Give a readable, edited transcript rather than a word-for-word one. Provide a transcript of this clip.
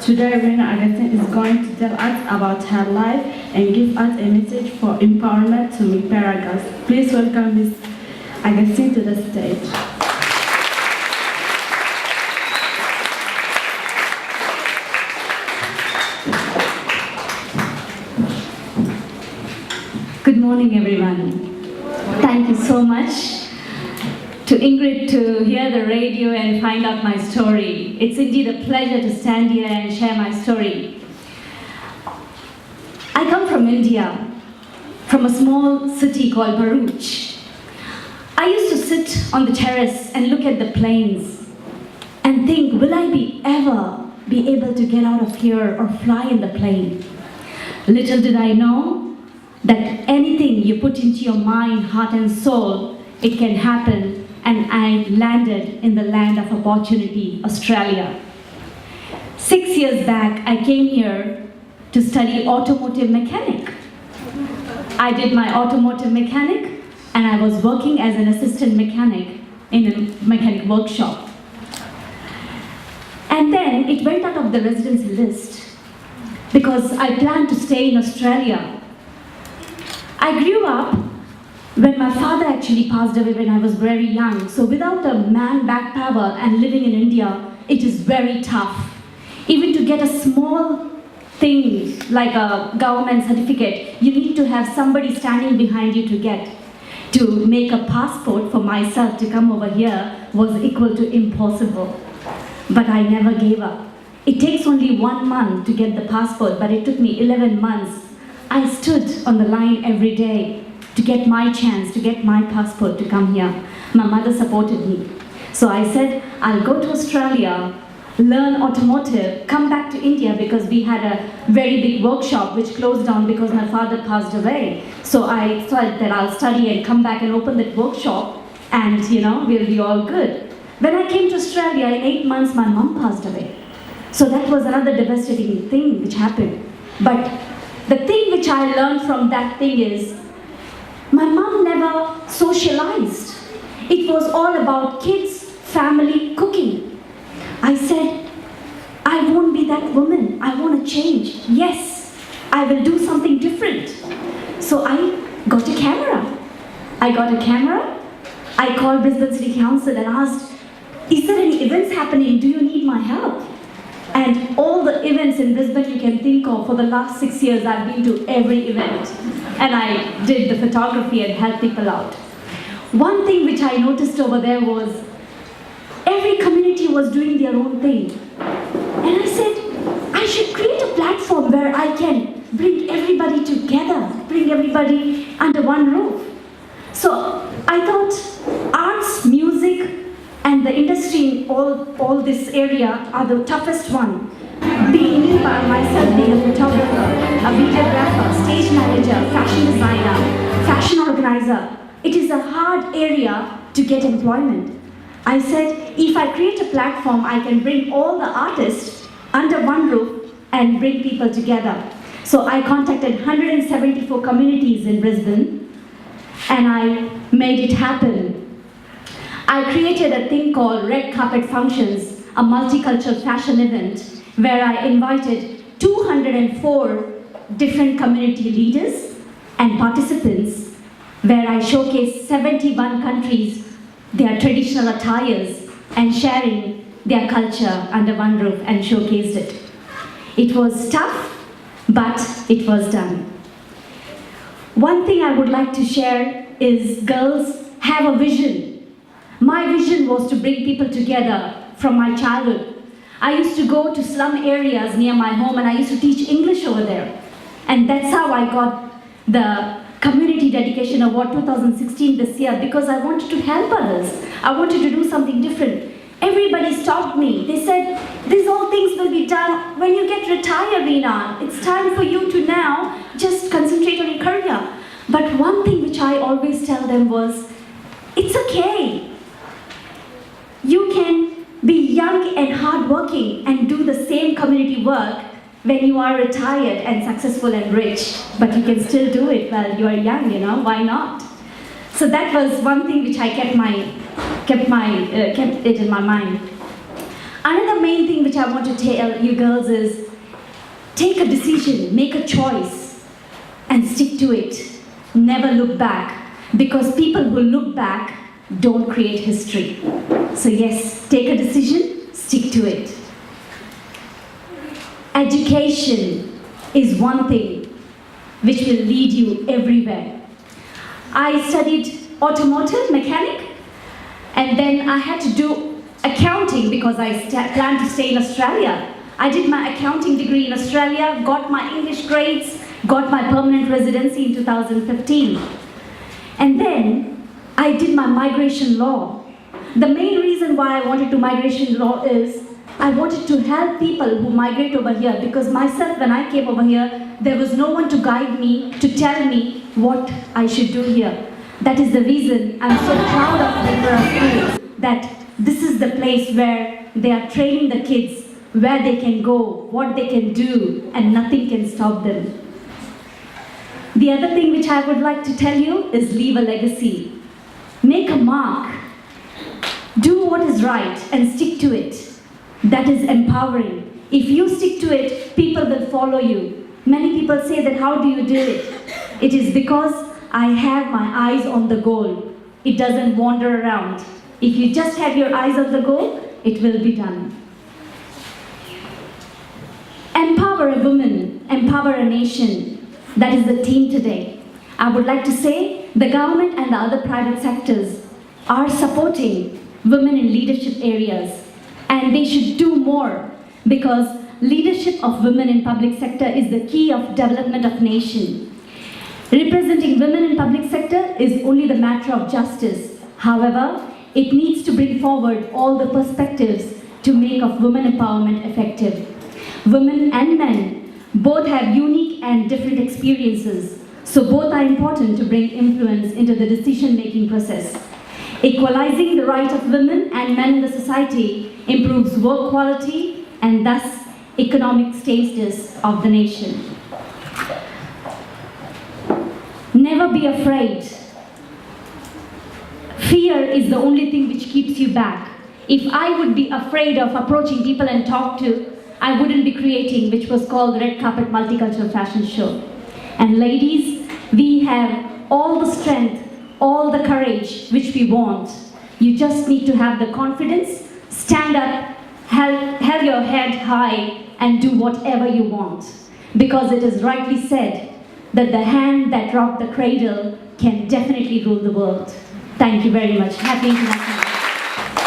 Today, Rena Agustin is going to tell us about her life and give us a message for empowerment to Mipera girls. Please welcome Ms. Agustin to the stage. Good morning, everyone. Thank you so much to Ingrid to hear the radio and find out my story. It's indeed a pleasure to stand here and share my story. I come from India, from a small city called Bharuch. I used to sit on the terrace and look at the planes and think, will I ever be able to get out of here or fly in the plane? Little did I know that anything you put into your mind, heart and soul, it can happen. And I landed in the land of opportunity, Australia. 6 years back, I came here to study automotive mechanic. I did my automotive mechanic and I was working as an assistant mechanic in a mechanic workshop. And then it went out of the residency list because I planned to stay in Australia. I grew up when my father actually passed away when I was very young. So without a man back power and living in India, it is very tough. Even to get a small thing like a government certificate, you need to have somebody standing behind you to get. To make a passport for myself to come over here was equal to impossible. But I never gave up. It takes only 1 month to get the passport, but it took me 11 months. I stood on the line every day to get my chance, to get my passport to come here. My mother supported me. So I said, I'll go to Australia, learn automotive, come back to India because we had a very big workshop which closed down because my father passed away. So I thought that I'll study and come back and open that workshop and we'll be all good. When I came to Australia, in 8 months, my mom passed away. So that was another devastating thing which happened. But the thing which I learned from that thing is, my mom never socialized. It was all about kids, family, cooking. I said, I won't be that woman. I want to change. Yes, I will do something different. So I got a camera. I called Brisbane City Council and asked, is there any events happening? Do you need my help? And all the events in Brisbane you can think of, for the last 6 years I've been to every event. And I did the photography and helped people out. One thing which I noticed over there was, every community was doing their own thing. And I said, I should create a platform where I can bring everybody together, bring everybody under one roof. So I thought arts, music, and the industry in all this area are the toughest one. Being me by myself, being a photographer, a videographer, stage manager, fashion designer, fashion organizer, it is a hard area to get employment. I said, if I create a platform, I can bring all the artists under one roof and bring people together. So I contacted 174 communities in Brisbane and I made it happen. I created a thing called Red Carpet Functions, a multicultural fashion event where I invited 204 different community leaders and participants, where I showcased 71 countries, their traditional attires, and sharing their culture under one roof and showcased it. It was tough, but it was done. One thing I would like to share is girls have a vision. My vision was to bring people together from my childhood. I used to go to slum areas near my home and I used to teach English over there. And that's how I got the Community Dedication Award 2016 this year, because I wanted to help others. I wanted to do something different. Everybody stopped me. They said, these all things will be done when you get retired, Reena. It's time for you to now just concentrate on your career. But one thing which I always tell them was, it's okay. You can be young and hardworking and do the same community work when you are retired and successful and rich, but you can still do it while you are young, why not? So that was one thing which I kept it in my mind. Another main thing which I want to tell you girls is, take a decision, make a choice, and stick to it. Never look back, because people who look back don't create history. So yes, take a decision, stick to it. Education is one thing which will lead you everywhere. I studied automotive mechanic, and then I had to do accounting because I planned to stay in Australia. I did my accounting degree in Australia, got my English grades, got my permanent residency in 2015. And then I did my migration law. The main reason why I wanted to migration law is I wanted to help people who migrate over here, because myself, when I came over here, there was no one to guide me, to tell me what I should do here. That is the reason I'm so proud of Tripura School, that this is the place where they are training the kids, where they can go, what they can do, and nothing can stop them. The other thing which I would like to tell you is leave a legacy. Make a mark. Do what is right and stick to it. That is empowering. If you stick to it, people will follow you. Many people say that, how do you do it? It is because I have my eyes on the goal. It doesn't wander around. If you just have your eyes on the goal, it will be done. Empower a woman, empower a nation. That is the theme today. I would like to say the government and the other private sectors are supporting women in leadership areas, and they should do more, because leadership of women in public sector is the key of development of nation. Representing women in public sector is only the matter of justice. However, it needs to bring forward all the perspectives to make of women empowerment effective. Women and men both have unique and different experiences, so both are important to bring influence into the decision-making process. Equalizing the right of women and men in the society improves work quality and thus economic status of the nation. Never be afraid. Fear is the only thing which keeps you back. If I would be afraid of approaching people and talk to, I wouldn't be creating, which was called the Red Carpet Multicultural Fashion Show. And ladies, we have all the strength, all the courage which we want. You just need to have the confidence, stand up, hold your head high, and do whatever you want. Because it is rightly said that the hand that rocked the cradle can definitely rule the world. Thank you very much. Happy International Day.